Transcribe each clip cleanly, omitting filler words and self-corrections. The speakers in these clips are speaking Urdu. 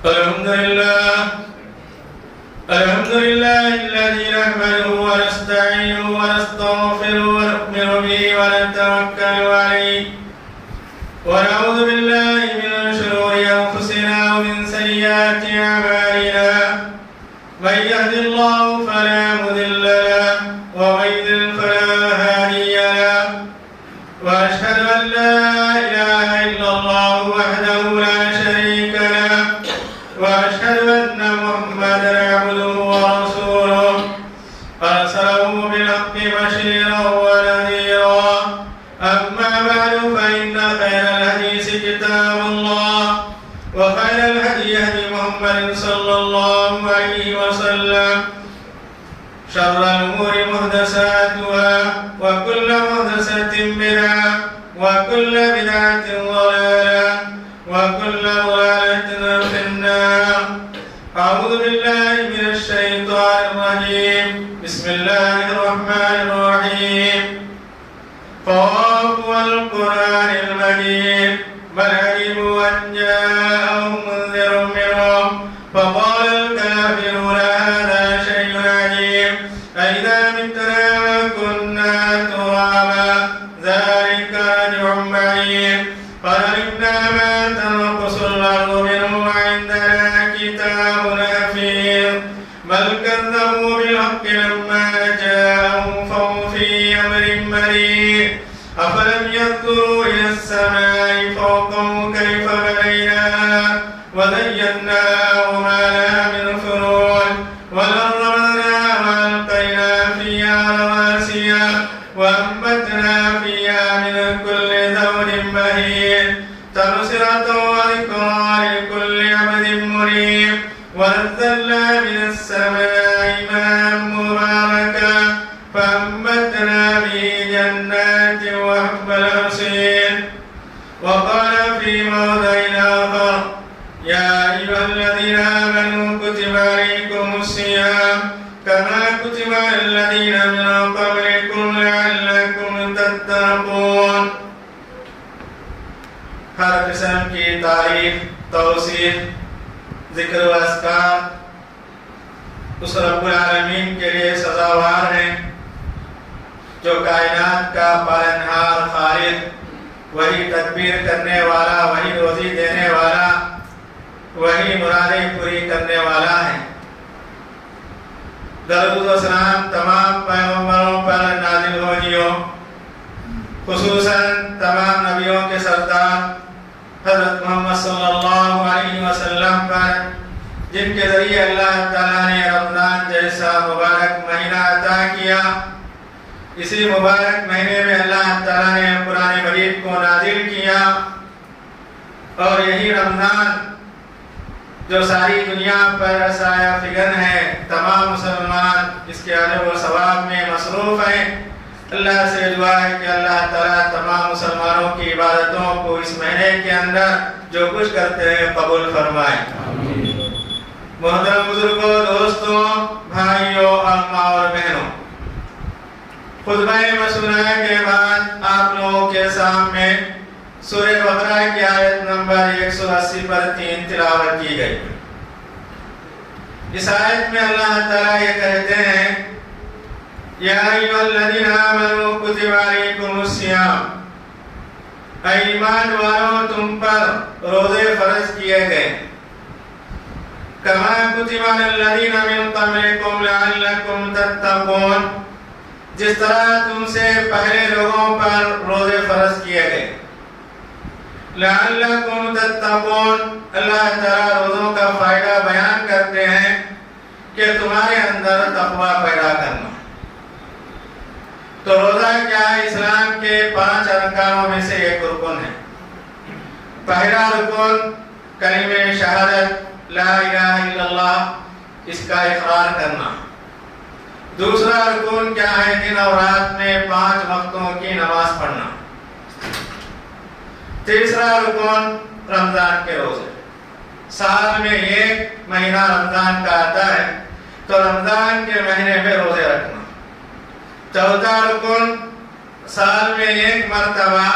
الحمد لله الذي نحمده ونستعينه ونستغفره ونؤمن به ونتوكل عليه ونعوذ بالله من شرور أنفسنا ومن سيئات أعمالنا من يهد الله فلا مضل له ومن يضلل فلا هادي له وأشهد أن لا إله إلا الله وحده لا شريك له وأشهد أن محمدا عبده ورسوله أرسله بالحق بشيرا ونذيرا أما بعد فإن خير الحديث كتاب الله وخير الهدي هدي محمد صلى الله عليه وسلم شر الأمور محدثاتها وكل محدثة بدعة وكل بدعة ضلالة وكل ضلالة في النار. أعوذ بالله من الشيطان الرجيم. بسم الله الرحمن الرحيم. قاف والقرآن المجيد بل علموا أن جاءهم منذر منهم فقال الكافرون هذا شيء عجيب أإذا متنا وكنا ترابا ذلك رجع بعيد قد علمنا ما تنقص الأرض منهم وعندنا كتاب حفيظ بل كذبوا بالحق لما جاءهم فهم في أمر مريض أفلم ينظروا إلى السماء فوقهم كيف بنيناها وزيناها وما لها من فروج والأرض مددناها وألقينا فيها رواسي وأنبتنا فيها من كل زوج بهيج تبصرة وذكرى لكل عبد منيب ونزلنا من السماء ماء مباركا فأنبتنا به جنات وحب الحصيد. وقال في موضع آخر يا أيها الذين آمنوا كتب عليكم الصيام كما كتب على الذين من قبلكم لعلكم تتقون. ہر قسم کی تعریف توصیف ذکر و اذکار اس رب العالمین کے لیے سزاوار ہیں جو کائنات کا پالنہار خالق، وہی تدبیر کرنے والا، وہی روزی دینے والا، وہی مرادیں پوری کرنے والا ہے. درود و سلام تمام پیغمبروں پر نازل ہو جیو، خصوصاً تمام نبیوں کے سردار حضرت محمد صلی اللہ علیہ وسلم پر، جن کے ذریعے اللہ تعالیٰ نے رمضان جیسا مبارک مہینہ عطا کیا. اسی مبارک مہینے میں اللہ تعالیٰ نے قرآن مجید کو نازل کیا، اور یہی رمضان جو ساری دنیا پر سایہ فگن ہے، تمام مسلمان اس کے اجر و ثواب میں مصروف ہیں. اللہ سے دعا ہے کہ اللہ تعالیٰ تمام مسلمانوں کی عبادتوں کو اس مہینے کے اندر جو کچھ کرتے ہیں قبول فرمائے. محترم بزرگوں، دوستوں، بھائیوں، اماں اور بہنوں، خطبہ مصنوعہ کے بعد آپ لوگوں کے سامنے سورہ بقرہ کی آیت نمبر 180 پر 3 تلاوت کی گئی. اس آیت میں اللہ تعالیٰ یہ کہتے ہیں یا ایھا الذین آمنوا کتب علیکم الصیام، اے ایمان والوں تم پر روزے فرض کیے گئے، کما کتب علی الذین من قبلکم لعلکم تتقون، جس طرح تم سے پہلے لوگوں پر روزے فرض کیے گئے. لعلکم تتقون، اللہ تعالیٰ روزوں کا فائدہ بیان کرتے ہیں کہ تمہارے اندر تقوی پیدا کرنا. تو روزہ کیا ہے؟ اسلام کے 5 ارکانوں میں سے ایک رکن ہے. پہلا رکن کلمہ شہادت لا الہ الا اللہ، اس کا اقرار کرنا. دوسرا رکن کیا ہے؟ دن اور رات میں 5 وقتوں کی نماز پڑھنا. تیسرا رکن رمضان کے روزے. سال میں ایک مہینہ رمضان کا آتا ہے تو رمضان کے مہینے میں روزے رکھنا. چوتھا رکن سال میں ایک مرتبہ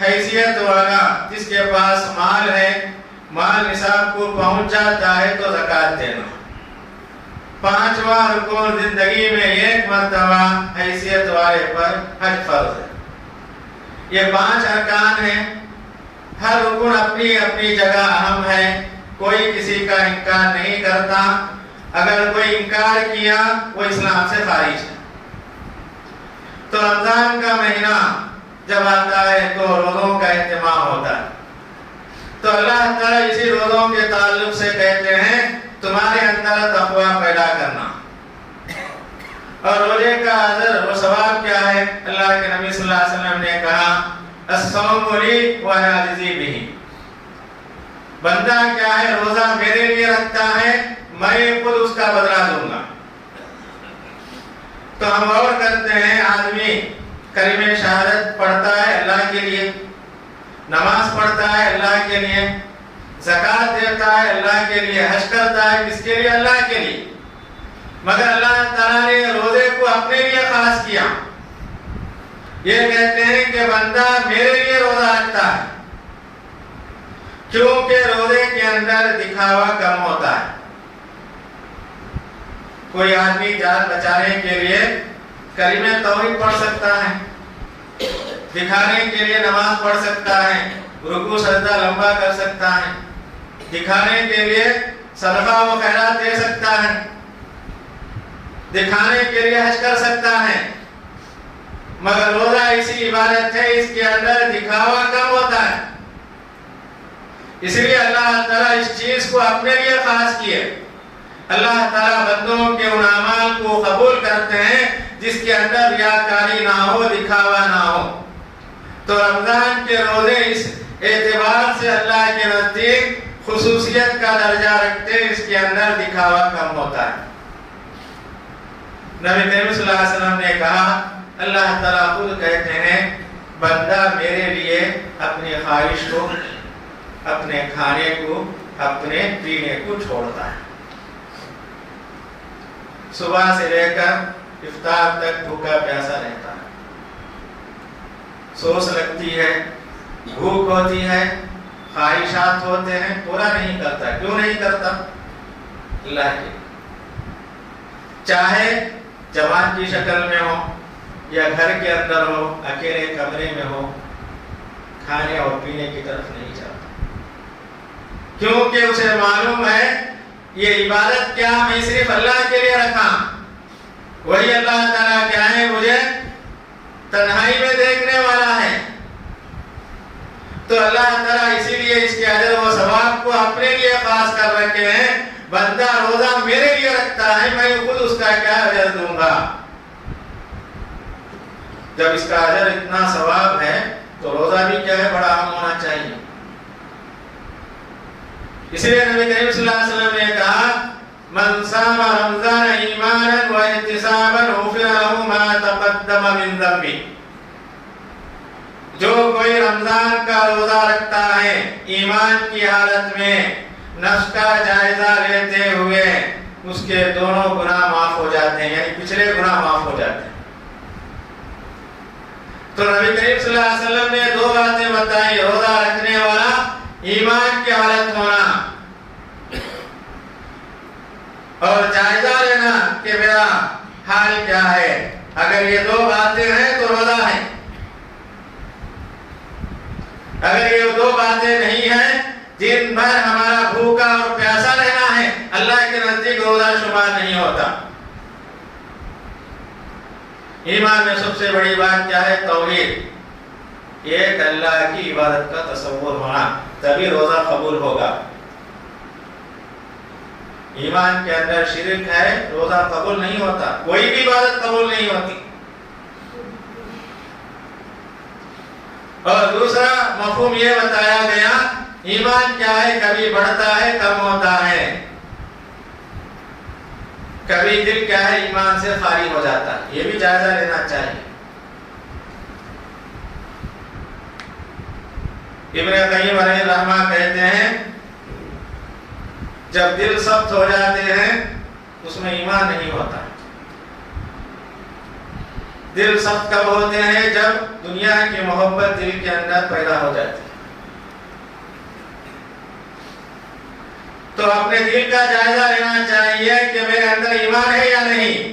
حیثیت والا جس کے پاس مال ہے مال نصاب کو پہنچ جاتا ہے تو زکوٰۃ دینا۔ 5واں رکن زندگی میں ایک مرتبہ حیثیت والے پر حج فرض ہے۔ یہ 5 ارکان ہیں، ہر رکن اپنی اپنی جگہ اہم ہے، کوئی کسی کا انکار نہیں کرتا، اگر کوئی انکار کیا وہ اسلام سے خارج ہے۔ تو رمضان کا مہینہ جب آتا ہے تو روزوں کا اہتمام ہوتا ہے، تو اللہ تعالیٰ اسی روزوں کے تعلق سے کہتے ہیں تمہارے اندر تقوی پیدا کرنا۔ اور روزے کا اجر و ثواب کیا ہے؟ اللہ کے نبی صلی اللہ علیہ وسلم نے کہا الصوم لی وانا اجزی بہ، بندہ کیا ہے روزہ میرے لیے رکھتا ہے، میں خود اس کا بدلہ دوں گا۔ تو ہم اور کرتے ہیں، آدمی کلمہ شہادت پڑھتا ہے اللہ کے لیے، نماز پڑھتا ہے اللہ کے لیے، زکوٰۃ دیتا ہے اللہ کے لیے، حج کرتا ہے کس کے لیے؟ اللہ کے لیے، مگر اللہ تعالیٰ نے روزے کو اپنے لیے خاص کیا۔ یہ کہتے ہیں کہ بندہ میرے لیے روزہ رکھتا ہے، کیونکہ روزے کے اندر دکھاوا کم ہوتا ہے۔ کوئی آدمی جان بچانے کے لیے کلمہ توحید پڑھ سکتا ہے، دکھانے کے لیے نماز پڑھ سکتا ہے، رکوع سجدہ لمبا کر سکتا ہے، دکھانے کے لیے صدقہ و خیرات دے سکتا ہے، دکھانے کے لیے حج کر سکتا ہے، مگر روزہ ایسی عبادت ہے اس کے اندر دکھاوا کم ہوتا ہے، اس لیے اللہ تعالیٰ اس چیز کو اپنے لیے خاص کیے۔ اللہ تعالیٰ بندوں کے ان اعمال کو قبول کرتے ہیں جس کے اندر ریاکاری نہ ہو، دکھاوا نہ ہو۔ تو رمضان کے روزے اس اعتبار سے اللہ کے نزدیک خصوصیت کا درجہ رکھتے ہیں، اس کے اندر دکھاوا کم ہوتا ہے۔ نبی کریم صلی اللہ علیہ وسلم نے کہا، اللہ تعالیٰ خود کہتے ہیں بندہ میرے لیے اپنی خواہش کو، اپنے کھانے کو، اپنے پینے کو چھوڑتا ہے، صبح سے لے کر افطار تک بھوکا پیاسا رہتا ہے، سوس لگتی ہے، بھوک ہوتی ہے، خواہشات ہوتے ہیں، پورا نہیں کرتا۔ کیوں نہیں کرتا؟ اللہ کے، چاہے جوان کی شکل میں ہو یا گھر کے اندر ہو، اکیلے کمرے میں ہو، کھانے اور پینے کی طرف نہیں جاتا، کیونکہ اسے معلوم ہے یہ عبادت کیا میں صرف اللہ کے لیے رکھا، وہی اللہ تعالیٰ کیا ہے مجھے تنہائی میں دیکھنے والا ہے۔ تو اللہ تعالیٰ اسی لیے اس کے اجر و ثواب کو اپنے لیے خاص کر رکھے ہیں، بندہ روزہ میرے لیے رکھتا ہے، میں خود اس کا کیا اجر دوں گا۔ جب اس کا اجر اتنا ثواب ہے تو روزہ بھی کیا ہے بڑا اہم ہونا چاہیے۔ اس لیے نبی کریم صلی اللہ علیہ وسلم نے کہا من صام رمضان ایمانا واحتسابا غفر له ما تقدم من ذنبه، جو کوئی رمضان کا روزہ رکھتا ہے ایمان کی حالت میں، نفس کا جائزہ لیتے ہوئے، اس کے دونوں گناہ معاف ہو جاتے ہیں، یعنی پچھلے گناہ معاف ہو جاتے ہیں۔ تو نبی کریم صلی اللہ علیہ وسلم نے 2 باتیں بتائی، روزہ رکھنے والا ایمان کی حالت ہونا اور جائزہ لینا کہ میرا حال کیا ہے۔ اگر یہ 2 باتیں ہیں تو روزہ ہے، اگر یہ 2 باتیں نہیں ہیں، دن بھر ہمارا بھوکا اور پیاسا رہنا ہے، اللہ کے نزدیک روزہ شمار نہیں ہوتا۔ ایمان میں سب سے بڑی بات کیا ہے؟ توحید، ایک اللہ کی عبادت کا تصور ہونا، تبھی روزہ قبول ہوگا۔ ایمان کے اندر شرک ہے، روزہ قبول نہیں ہوتا، کوئی بھی عبادت قبول نہیں ہوتی۔ اور دوسرا مفہوم یہ بتایا گیا، ایمان کیا ہے؟ کبھی بڑھتا ہے، کم ہوتا ہے، کبھی دل کیا ہے ایمان سے خالی ہو جاتا ہے، یہ بھی جائزہ لینا چاہیے۔ ابن قیم علیہ رحمہ کہتے ہیں جب دل سخت ہو جاتے ہیں اس میں ایمان نہیں ہوتا۔ دل سخت کب ہوتے ہیں؟ جب دنیا کی محبت دل کے اندر پیدا ہو جاتی ہے۔ تو اپنے دل کا جائزہ لینا چاہیے کہ میرے اندر ایمان ہے یا نہیں.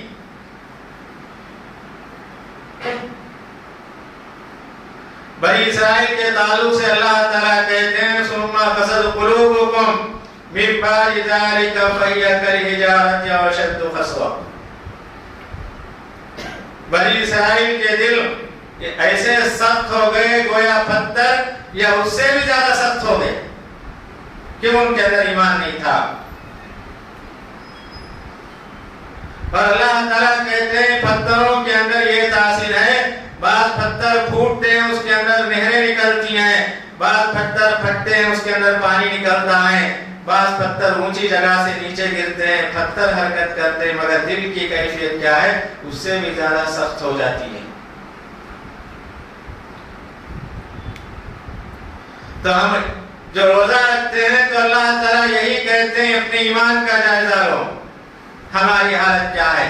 بنی اسرائیل کے تعلق سے اللہ تعالیٰ کہتے ہیں ثم قست قلوبکم من بعد ذلک فہی کالحجارۃ او اشد قسوۃ. بنی اسرائیل کے دل ایسے سخت ہو گئے گویا پتھر یا اس سے بھی زیادہ سخت ہو گئے کہ ان کے اندر ایمان نہیں تھا. اور اللہ تعالیٰ کہتے ہیں پتھروں کے اندر یہ تاثیر ہے، بعض پتھر پھوٹتے ہیں اس کے اندر نہریں نکلتی ہیں، بعض پتھر پھٹتے ہیں اس کے اندر پانی نکلتا ہے، بعض پتھر اونچی جگہ سے نیچے گرتے ہیں، پتھر حرکت کرتے ہیں، مگر دل کی کیفیت کیا ہے؟ اس سے بھی زیادہ سخت ہو جاتی ہے. تو ہم جو روزہ رکھتے ہیں تو اللہ تعالیٰ یہی کہتے ہیں اپنے ایمان کا جائزہ لو، ہماری حالت کیا ہے.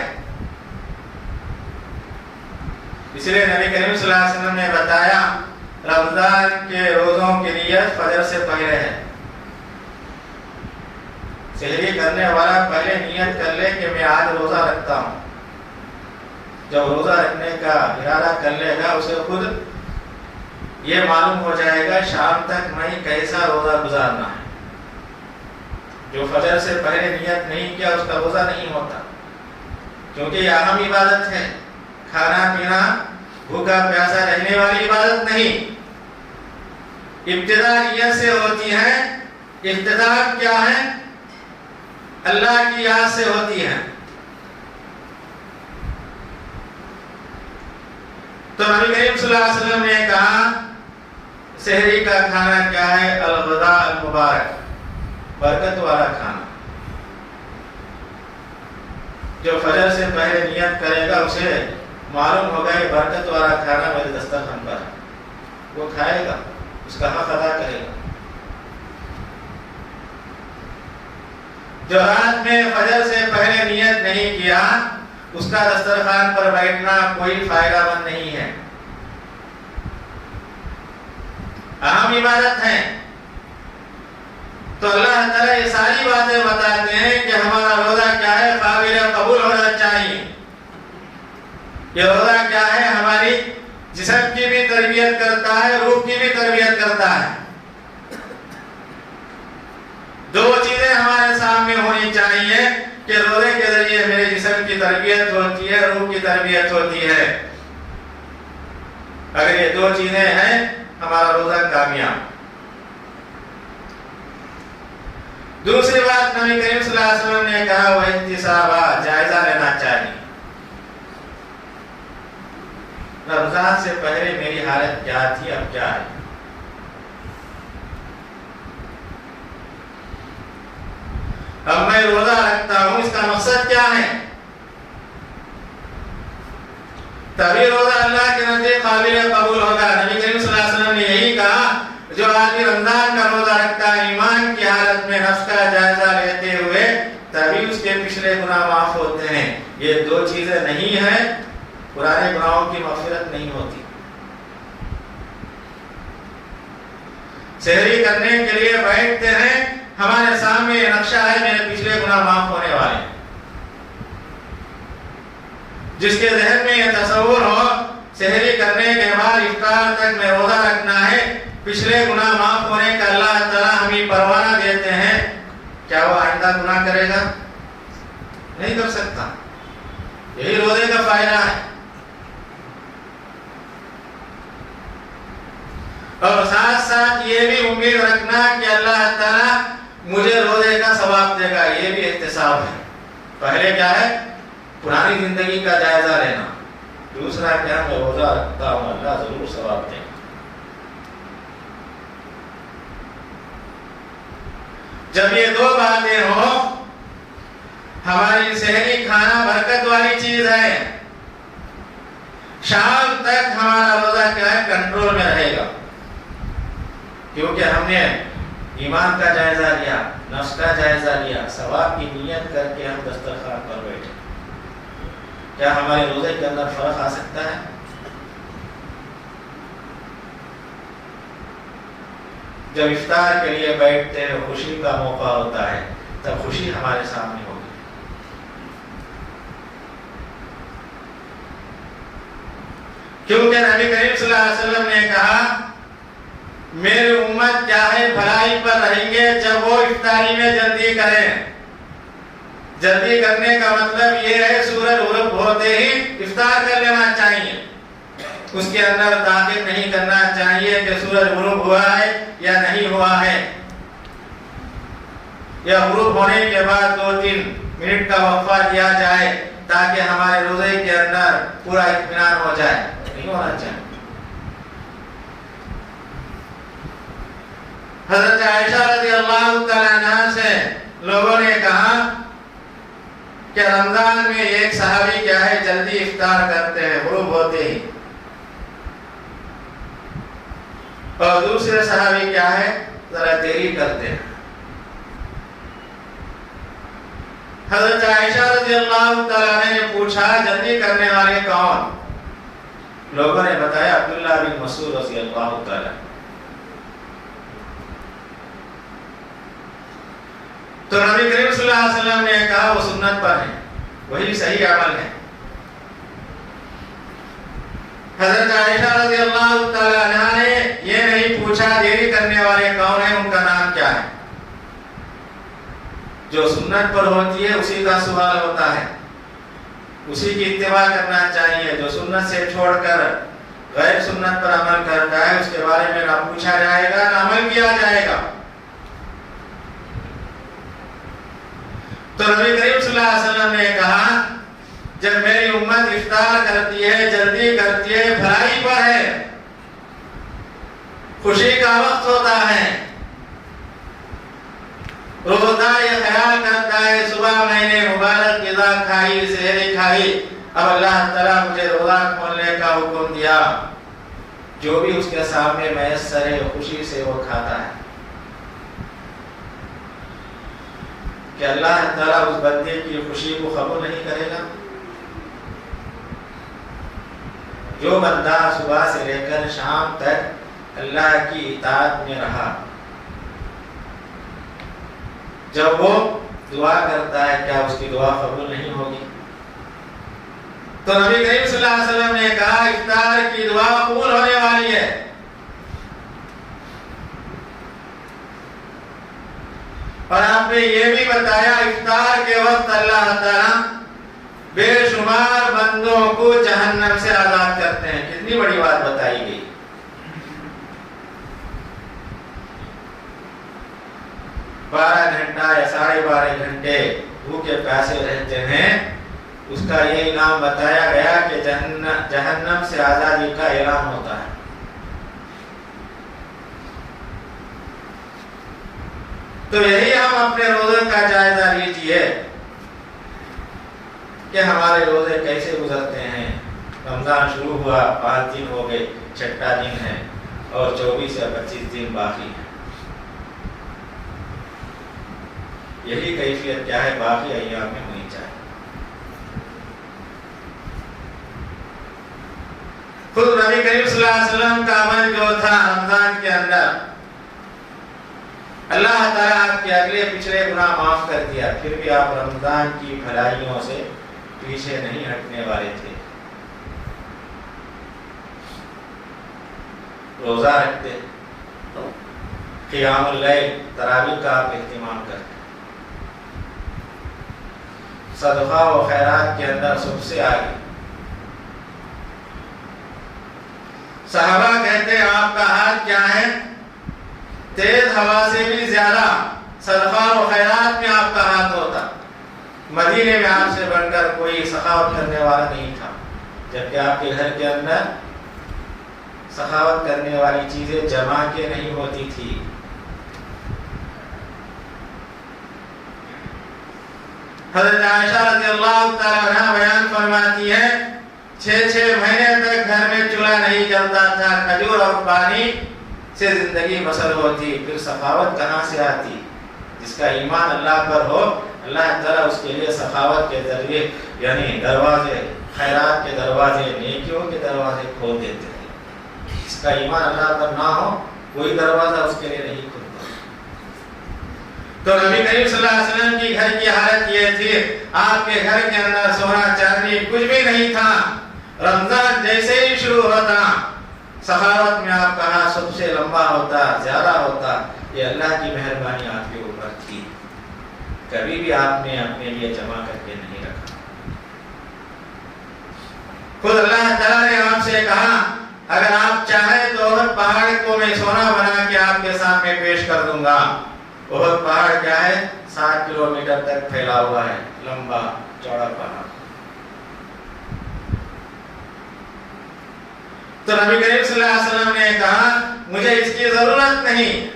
اس لیے نبی کریم صلی اللہ علیہ وسلم نے بتایا رمضان کے روزوں کی نیت فجر سے پہلے ہے. سحری کرنے والا پہلے نیت کر لے کہ میں آج روزہ رکھتا ہوں. جب روزہ رکھنے کا ارادہ کر لے گا اسے خود یہ معلوم ہو جائے گا شام تک میں کیسا روزہ گزارنا ہے. جو فجر سے پہلے نیت نہیں کیا اس کا روزہ نہیں ہوتا، کیونکہ یہ اہم عبادت ہے. کھانا پینا بھوکا پیاسا رہنے والی عبادت نہیں. ابتدا نیت سے ہوتی ہے. ابتدا کیا ہے؟ اللہ کی یاد سے ہوتی ہے. تو نبی کریم صلی اللہ علیہ وسلم نے کہا سحری کا کھانا کیا ہے؟ الغداء المبارک، برکت والا کھانا. جو فجر سے پہلے نیت کرے گا اسے معلوم ہوگا کہ برکت والا کھانا میرے دسترخوان پر ہے، وہ کھائے گا، اس کا حق ادا کرے گا. جو رات میں فجر سے پہلے نیت نہیں کیا اس کا دسترخوان پر بیٹھنا کوئی فائدہ مند نہیں ہے. اہم عبادت ہے. تو اللہ تعالیٰ یہ ساری باتیں بتاتے ہیں کہ ہمارا روزہ کیا ہے؟ قابل قبول ہونا چاہیے. یہ روزہ کیا ہے؟ ہماری جسم کی بھی تربیت کرتا ہے، روح کی بھی تربیت کرتا ہے. دو چیزیں ہمارے سامنے ہونی چاہیے کہ روزے کے ذریعے میرے جسم کی تربیت ہوتی ہے، روح کی تربیت ہوتی ہے. اگر یہ دو چیزیں ہیں ہمارا روزہ کامیاب. دوسری بات نبی کریم صلی اللہ علیہ وسلم نے کہا وہ احتساب، جائزہ لینا چاہیے. رمضان سے پہلے میری حالت کیا تھی، اب کیا ہے. اب میں روزہ رکھتا ہوں، اس کا مقصد کیا ہے؟ تبھی روزہ اللہ کے نزدیک قابل قبول ہوگا. نبی کریم صلی اللہ علیہ وسلم نے یہی کہا جو آدمی رمضان کا روزہ رکھتا ہے ایمان کی حالت میں نفس کا جائزہ لیتے ہوئے تبھی اس کے پچھلے گناہ معاف ہوتے ہیں. یہ دو چیزیں نہیں ہیں پرانے گناہوں کی مغفرت نہیں ہوتی. سحری کرنے کے لیے بیٹھتے ہیں، ہمارے سامنے یہ نقشہ ہے میرے پچھلے گناہ معاف ہونے والے. جس کے ذہن میں یہ تصور ہو سحری کرنے کے بعد افطار تک میں روزہ رکھنا ہے، پچھلے گناہ معاف ہونے کا اللہ تعالیٰ ہمیں پروانہ دیتے ہیں، کیا وہ آئندہ گناہ کرے گا؟ نہیں کر سکتا. یہی روزے کا فائدہ ہے. اور ساتھ ساتھ یہ بھی امید رکھنا کہ اللہ تعالیٰ مجھے روزے کا ثواب دے گا، یہ بھی احتساب ہے. پہلے کیا ہے؟ پرانی زندگی کا جائزہ لینا. دوسرا کیا؟ میں روزہ رکھتا ہوں، اللہ ضرور ثواب دے گا. جب یہ دو باتیں ہوں، ہماری سحری کھانا برکت والی چیز ہے، شام تک ہمارا روزہ کیا ہے؟ کنٹرول میں رہے گا. کیونکہ ہم نے ایمان کا جائزہ لیا، نفس کا جائزہ لیا، ثواب کی نیت کر کے ہم دسترخوان پر بیٹھے. کیا ہمارے روزے کے اندر فرق آ سکتا ہے؟ جب افطار کے لیے بیٹھتے ہیں خوشی کا موقع ہوتا ہے تب خوشی ہمارے سامنے ہوگی. کیونکہ نبی کریم صلی اللہ علیہ وسلم نے کہا میری امت کیا ہے بھلائی پر رہیں گے جب وہ افطاری میں جلدی کریں. جلدی کرنے کا مطلب یہ ہے سورج غروب ہوتے ہی افطار کر لینا چاہیے. اس کے اندر تاخیر نہیں کرنا چاہیے کہ سورج غروب ہوا ہے یا نہیں ہوا ہے، یا غروب ہونے کے بعد 2-3 منٹ کا وقفہ دیا جائے تاکہ ہمارے روزے کے اندر پورا اطمینان ہو جائے. نہیں ہونا چاہیے. حضرت عائشہ رضی اللہ تعالیٰ عنہ سے لوگوں نے کہا کہ رمضان میں ایک صحابی کیا ہے جلدی افطار کرتے ہیں غروب ہوتے ہی، اور دوسرے صحابی کیا ہے ذرا دیری کرتے ہیں. حضرت عائشہ رضی اللہ تعالیٰ عنہ نے پوچھا جلدی کرنے والے کون؟ لوگوں نے بتایا عبداللہ بن مسعود رضی اللہ تعالیٰ. تو نبی کریم صلی اللہ علیہ وسلم نے کہا وہ سنت پر ہے، وہی صحیح عمل ہے. حضرت عائشہ رضی اللہ تعالیٰ عنہ نے یہ نہیں پوچھا دیری کرنے والے کون ہیں، ان کا نام کیا ہے. جو سنت پر ہوتی ہے اسی کا سوال ہوتا ہے، اسی کی اتباع کرنا چاہیے. جو سنت سے چھوڑ کر غیر سنت پر عمل کرتا ہے اس کے بارے میں نہ پوچھا جائے گا نہ عمل کیا جائے گا. تو نبی کریم صلی اللہ علیہ وسلم نے کہا جب میری امت افطار کرتی ہے جلدی کرتی ہے بھلائی پر ہے، خوشی کا وقت ہوتا ہے، روزہ یہ خیال کرتا ہے صبح میں نے مبارک غذا کھائی سحری کھائی اب اللہ تعالیٰ مجھے روزہ کھولنے کا حکم دیا، جو بھی اس کے سامنے میسر ہے خوشی سے وہ کھاتا ہے. کہ اللہ تعالیٰ اس بندے کی خوشی کو قبول نہیں کرے گا؟ جو بندہ صبح سے لے کر شام تک اللہ کی اطاعت میں رہا، جب وہ دعا کرتا ہے کیا اس کی دعا قبول نہیں ہوگی؟ تو نبی کریم صلی اللہ علیہ وسلم نے کہا افطار کی دعا قبول ہونے والی ہے. اور آپ نے یہ بھی بتایا افطار کے وقت اللہ تعالیٰ بے شمار بندوں کو جہنم سے آزاد کرتے ہیں. کتنی بڑی بات بتائی گئی. بارہ گھنٹہ یا 12.5 گھنٹے بھوکے پیاسے رہتے ہیں، اس کا یہ انعام بتایا گیا کہ جہنم سے آزادی کا اعلان ہوتا ہے. تو یہی ہم اپنے روزے کا جائزہ لیجئے کہ ہمارے روزے کیسے گزرتے ہیں. رمضان شروع ہوا 5 دن ہو گئے، 6واں دن ہے اور 24 یا 25 دن باقی ہیں. یہی کیفیت کیا ہے باقی ایام میں ہونی چاہیے. خود نبی کریم صلی اللہ علیہ وسلم کا عمل جو تھا رمضان کے اندر، اللہ تعالیٰ آپ کے اگلے پچھلے گناہ معاف کر دیا، پھر بھی آپ رمضان کی بھلائیوں سے پیچھے نہیں ہٹنے والے تھے. روزہ رکھتے، قیام اللیل تراویح کا آپ اہتمام کرتے، صدقہ و خیرات کے اندر سب سے آگے. صحابہ کہتے ہیں آپ کا ہاتھ کیا ہے، تیز ہوا سے بھی زیادہ صدقہ و خیرات میں آپ کا ہاتھ ہوتا. مدینے میں آپ سے بڑھ کر کوئی سخاوت کرنے والا نہیں تھا، جبکہ آپ کے گھر کے اندر سخاوت کرنے والی چیزیں جمع کے نہیں ہوتی تھی. حضرت عائشہ رضی اللہ تعالیٰ عنہ بیان فرماتی ہے 6 مہینے تک گھر میں چولہا نہیں جلتا تھا، کھجور اور پانی سے زندگی بسر ہوتی، پھر سخاوت کہاں سے آتی؟ جس کا ایمان اللہ پر ہو اللہ تعالیٰ اس کے لیے سخاوت کے ذریعے یعنی دروازے، خیرات کے دروازے، نیکیوں کے دروازے کھول دیتے ہیں. جس کا ایمان اللہ پر نہ ہو کوئی دروازہ اس کے لیے نہیں کھلتا۔ تو نبی کریم صلی اللہ علیہ وسلم کی گھر کی حالت یہ تھی، آپ کے گھر کے اندر سونا چاندی کچھ بھی نہیں تھا۔ رمضان جیسے ہی شروع ہوتا، سخاوت میں آپ کا ہاتھ سب سے لمبا ہوتا، زیادہ ہوتا۔ یہ اللہ کی مہربانی آپ کے اوپر تھی، کبھی بھی آپ نے اپنے لیے جمع کر کے نہیں رکھا۔ خود اللہ تعالیٰ نے آپ سے کہا اگر آپ چاہیں تو احد پہاڑ کو میں سونا بنا کے آپ کے سامنے پیش کر دوں گا۔ احد پہاڑ کیا ہے؟ 7 کلومیٹر تک پھیلا ہوا ہے، لمبا چوڑا پہاڑ۔ تو نبی کریم صلی اللہ علیہ وسلم نے کہا مجھے اس کی ضرورت نہیں،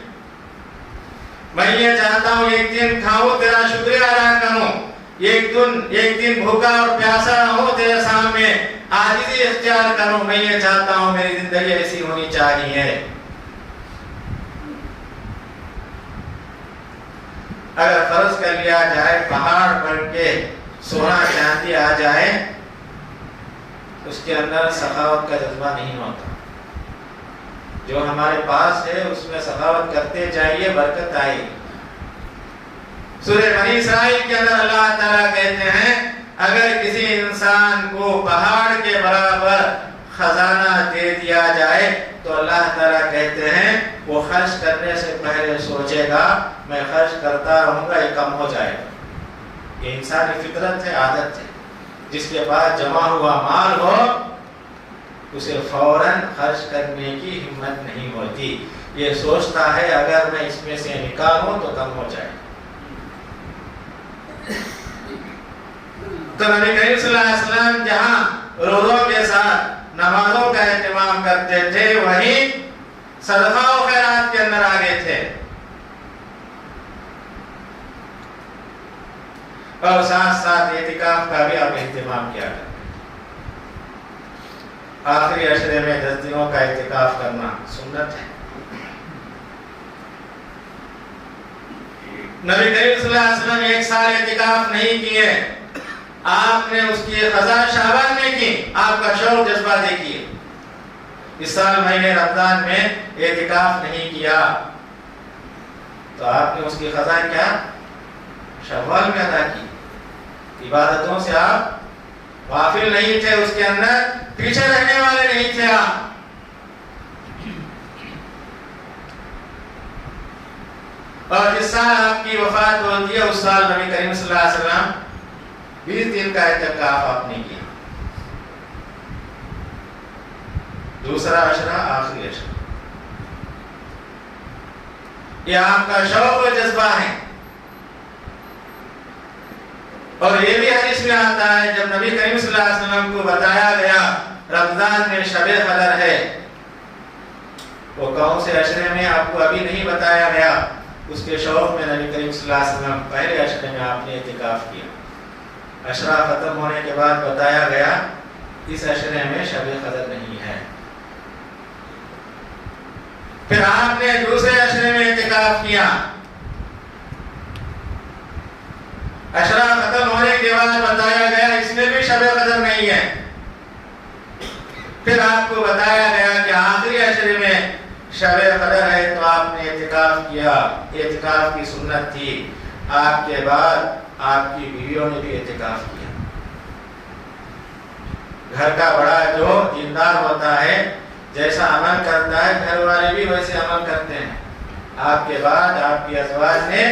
میں یہ چاہتا ہوں ایک دن کھاؤں تیرا شکریہ ادا کروں، ایک دن بھوکا اور پیاسا نہ ہو تیرے سامنے عاجزی اختیار کروں، میں یہ چاہتا ہوں میری زندگی ایسی ہونی چاہیے۔ اگر فرض کر لیا جائے پہاڑ پر کے سونا چاندی آ جائے، اس کے اندر سخاوت کا جذبہ نہیں ہوتا۔ جو ہمارے پاس ہے اس میں سخاوت کرتے جائیے، برکت آئے گی۔ سورہ بنی اسرائیل کے اندر اللہ تعالیٰ کہتے ہیں اگر کسی انسان کو پہاڑ کے برابر خزانہ دے دیا جائے تو اللہ تعالیٰ کہتے ہیں وہ خرچ کرنے سے پہلے سوچے گا میں خرچ کرتا رہوں گا، یہ کم ہو جائے گا۔ یہ انسانی فطرت ہے، عادت ہے۔ جس کے پاس جمع ہوا مال ہو اسے فوراً خرچ کرنے کی ہمت نہیں ہوتی، یہ سوچتا ہے اگر میں اس میں سے نکالوں تو کم ہو جائے۔ تو نبی کریم صلی اللہ علیہ وسلم جہاں روزوں کے ساتھ نمازوں کا اہتمام کرتے تھے، وہیں صدقہ و خیرات کے اندر آگے تھے، اور ساتھ ساتھ اعتکاف کا بھی آپ اہتمام کیا کرتے۔ آخری عشرے میں 10 دنوں کا اعتکاف کرنا سنت ہے۔ نبی کریم صلی اللہ علیہ وسلم 1 سال اعتکاف نہیں کیے، آپ نے اس کی قضا شعبان میں کی۔ آپ کا شوق جذبہ دیکھیے، اس سال مہینے رمضان میں اعتکاف نہیں کیا تو آپ نے اس کی قضا کیا؟ شوال میں ادا کی۔ عبادتوں سے آپ غافل نہیں تھے، اس کے اندر پیچھے رہنے والے نہیں تھے آپ۔ اور جس سال آپ کی وفات ہوتی ہے اس سال نبی کریم صلی اللہ علیہ وسلم 20 دن کا اعتکاف آپ نے کیا۔ دوسرا عشرہ، آخری عشرہ، یہ آپ کا شوق و جذبہ ہے۔ اور یہ بھی حدیث میں آتا ہے جب نبی کریم صلی اللہ علیہ وسلم کو بتایا گیا رمضان میں شب قدر ہے، وہ کون سے عشرے میں آپ کو ابھی نہیں بتایا گیا، اس کے شوق میں نبی کریم صلی اللہ علیہ وسلم پہلے عشرے میں آپ نے اعتکاف کیا۔ عشرہ ختم ہونے کے بعد بتایا گیا اس عشرے میں شب قدر نہیں ہے، پھر آپ نے دوسرے عشرے میں اعتکاف کیا۔ عشرہ ختم ہونے کے بعد بتایا گیا اس میں بھی شب قدر نہیں ہے، پھر آپ کو بتایا گیا کہ آخری عشرے میں شب قدر ہے تو آپ نے اعتکاف کیا۔ اعتکاف کی سنت تھی، آپ کے بعد آپ کی بیویوں نے بھی اعتکاف کیا۔ گھر کا بڑا جو دیندار ہوتا ہے جیسا عمل کرتا ہے گھر والے بھی ویسے عمل کرتے ہیں۔ آپ کے بعد آپ کی ازواج نے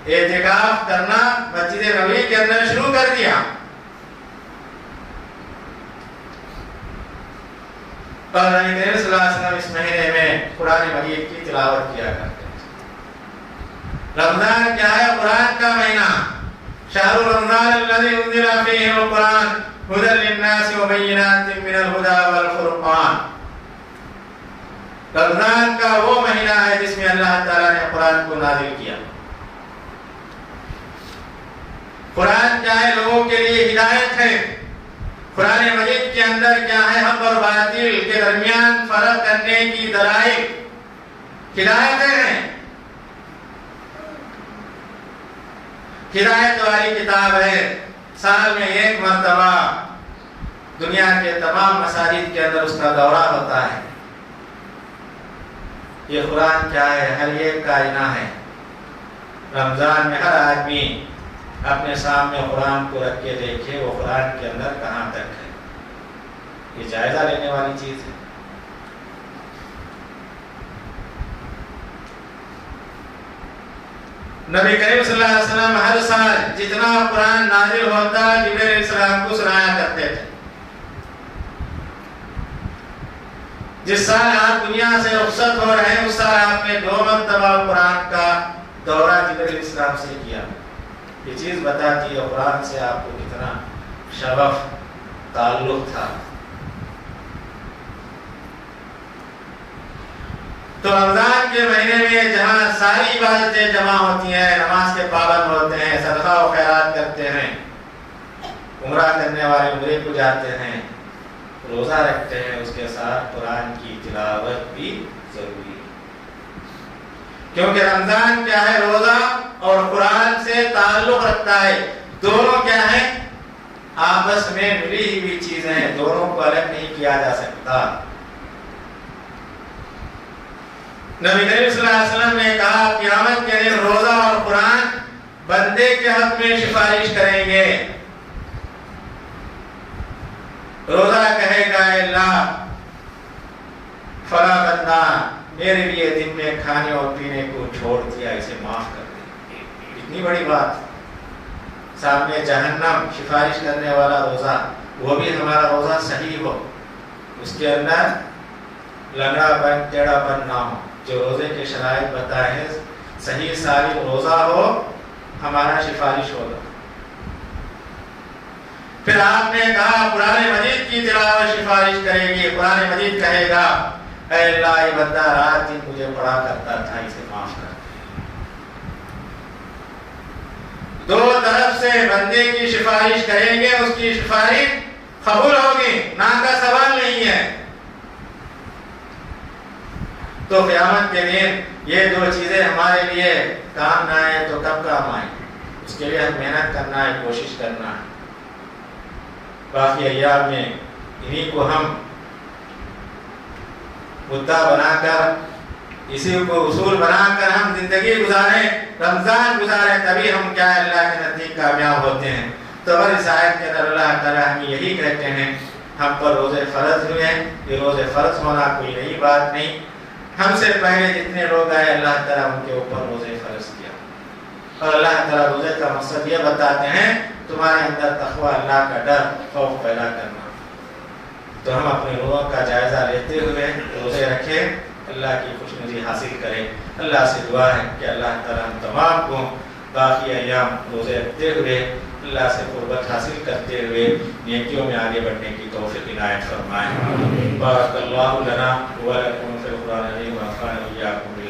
اعتکاف کرنا مسجد نبوی کے اندر شروع کر دیا، اور نبی کریم صلی اللہ علیہ وسلم اس مہینے میں قرآن مجید کی تلاوت کیا کرتے ہیں۔ رمضان کیا ہے؟ قرآن کا مہینہ۔ شہر رمضان الذی انزل فیہ القرآن ھدی للناس وبینات من الھدی والفرقان۔ رمضان کا وہ مہینہ ہے جس میں اللہ تعالیٰ نے قرآن کو نازل کیا۔ قرآن کیا ہے؟ لوگوں کے لیے ہدایت ہے۔ قرآن مجید کے اندر کیا ہے؟ حق اور باطل کے درمیان فرق کرنے کی دلائل، ہدایتیں ہیں۔ ہدایت والی کتاب ہے، سال میں 1 مرتبہ دنیا کے تمام مساجد کے اندر اس کا دورہ ہوتا ہے۔ یہ قرآن کیا ہے؟ ہر ایک کائنہ ہے۔ رمضان میں ہر آدمی اپنے سامنے قرآن کو رکھ کے دیکھے وہ قرآن کے اندر کہاں تک ہے۔ یہ جائزہ لینے والی چیز ہے۔ نبی کریم صلی اللہ علیہ وسلم ہر سال جتنا قرآن نازل ہوتا جبریل علیہ السلام کو سنایا کرتے تھے۔ جس سال آپ دنیا سے رخصت ہو رہے ہیں اس سال آپ نے 2 مرتبہ قرآن کا دورہ جبریل علیہ السلام سے کیا۔ یہ چیز بتاتی ہے قرآن سے آپ کو کتنا شغف تعلق تھا۔ تو رمضان کے مہینے میں جہاں ساری عبادتیں جمع ہوتی ہیں، نماز کے پابند ہوتے ہیں، صدقہ و خیرات کرتے ہیں، عمرہ کرنے والے عمرے کو جاتے ہیں، روزہ رکھتے ہیں، اس کے ساتھ قرآن کی تلاوت بھی ضروری ہے۔ کیونکہ رمضان کیا ہے؟ روزہ اور قرآن سے تعلق رکھتا ہے۔ دونوں کیا ہیں؟ آپس میں ملی ہوئی چیزیں ہیں، دونوں کو الگ نہیں کیا جا سکتا۔ نبی کریم صلی اللہ علیہ وسلم نے کہا قیامت کے دن روزہ اور قرآن بندے کے حق میں سفارش کریں گے۔ روزہ کہے گا اللہ فلاں بندہ میرے لیے دن میں کھانے اور پینے کو چھوڑ دیا، اسے معاف کر دے۔ اتنی بڑی بات۔ سامنے جہنم سفارش کرنے والا روزہ، وہ بھی ہمارا روزہ صحیح ہو، اس کے اندر لنگڑا پن ٹیڑھا پن نہ ہو، جو روزے کے شرائط بتائے ہیں صحیح سالم روزہ ہو، ہمارا سفارش ہوگا۔ پھر آپ نے کہا قرآن مجید کی تلاوت سفارش کرے گی۔ قرآن مجید کہے گا اے اللہ یہ بندہ رات دن مجھے پڑھا کرتا تھا، اسے معاف کر دے۔ دو طرف سے بندے کی سفارش کریں گے، اس کی سفارش قبول ہوگی، نہ کا سوال نہیں ہے۔ تو قیامت کے دن یہ دو چیزیں ہمارے لیے کام نہ آئے تو کب کام آئے؟ اس کے لیے ہم محنت کرنا ہے، کوشش کرنا ہے۔ باقی ایام میں انہی کو ہم مدعا بنا کر، اسی کو اصول بنا کر ہم زندگی گزاریں، رمضان گزاریں، تبھی ہم کیا اللہ کے نزدیک کامیاب ہوتے ہیں۔ تو ہر اس آیت کے اندر اللہ تعالیٰ ہمیں یہی کہتے ہیں ہم پر روزے فرض ہوئے ہیں۔ یہ روزے فرض ہونا کوئی نئی بات نہیں، ہم سے پہلے جتنے لوگ آئے اللہ تعالیٰ ان کے اوپر روزے فرض کیا، اور اللہ تعالیٰ روزے کا مقصد یہ بتاتے ہیں تمہارے اندر تقوی، اللہ کا ڈر، خوف پیدا کرنا۔ تو ہم اپنے روزوں کا جائزہ لیتے ہوئے روزے رکھیں، اللہ کی خوشنودی حاصل کریں۔ اللہ سے دعا ہے کہ اللہ تعالیٰ ہم تمام کو باقی ایام روزے رکھتے ہوئے اللہ سے قربت حاصل کرتے ہوئے نیکیوں میں آگے بڑھنے کی توفیق عنایت فرمائے۔ بارک اللہ لنا و لکم فی القرآن العظیم و نفعنی و ایاکم